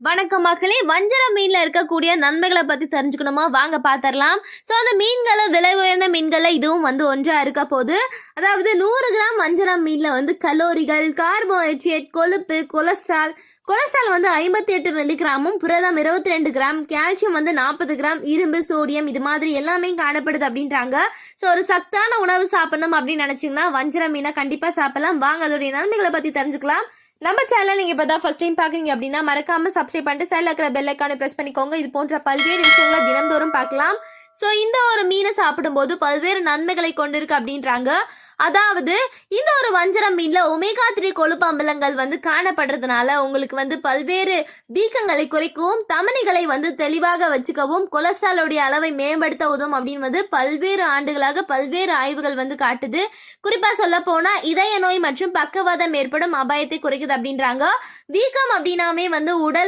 வணக்கம் மக்களே. வஞ்சர மீன்ல இருக்கக்கூடிய நன்மைகளை பத்தி தெரிஞ்சுக்கணுமா? வாங்க பாத்திரலாம். ஸோ அந்த மீன்களை விலை உயர்ந்த மீன்கள்ல இதுவும் ஒன்றா இருக்க போது. அதாவது 100 கிராம் வஞ்சரம் மீன்ல கலோரிகள், கார்போஹைட்ரேட், கொழுப்பு, கொலஸ்ட்ரால் 58 மில்லிகிராமும், புரதம் 22 கிராம், கால்சியம் 40 கிராம், இரும்பு, சோடியம் இது மாதிரி எல்லாமே காணப்படுது அப்படின்றாங்க. ஸோ ஒரு சத்தான உணவு சாப்பிடணும் அப்படின்னு நினைச்சீங்கன்னா வஞ்சர மீனை கண்டிப்பா சாப்பிடலாம். வாங்க அதோடைய நன்மைகளை பத்தி தெரிஞ்சுக்கலாம். நம்ம சேனல் நீங்க இப்பதான் ஃபர்ஸ்ட் டைம் பாக்குறீங்க அப்படின்னா மறக்காம சப்ஸ்கிரைப் பண்ணிட்டு சைடுல இருக்கிற பெல் ஐக்கானை பிரஸ் பண்ணிக்கோங்க. இது போன்ற பல்வேறு விஷயங்களை தினந்தோறும் பார்க்கலாம். ஸோ இந்த ஒரு மீனை சாப்பிடும்போது பல்வேறு நன்மைகளை கொண்டிருக்கு அப்படின்றாங்க. அதாவது இந்த ஒரு வஞ்சரம் மீன்ல ஒமேகா 3 கொழுப்பு அமிலங்கள் காணப்படுறதுனால உங்களுக்கு பல்வேறு வீக்கங்களை குறைக்கவும், தமனிகளை தெளிவாக வச்சுக்கவும், கொலஸ்ட்ராலோடைய அளவை மேம்படுத்த உதவும் அப்படின்னு பல்வேறு ஆண்டுகளாக பல்வேறு ஆய்வுகள் காட்டுது. குறிப்பா சொல்ல போனா இதய நோய் மற்றும் பக்கவாதம் ஏற்படும் அபாயத்தை குறைக்குது அப்படின்றாங்க. வீக்கம் அப்படின்னாமே உடல்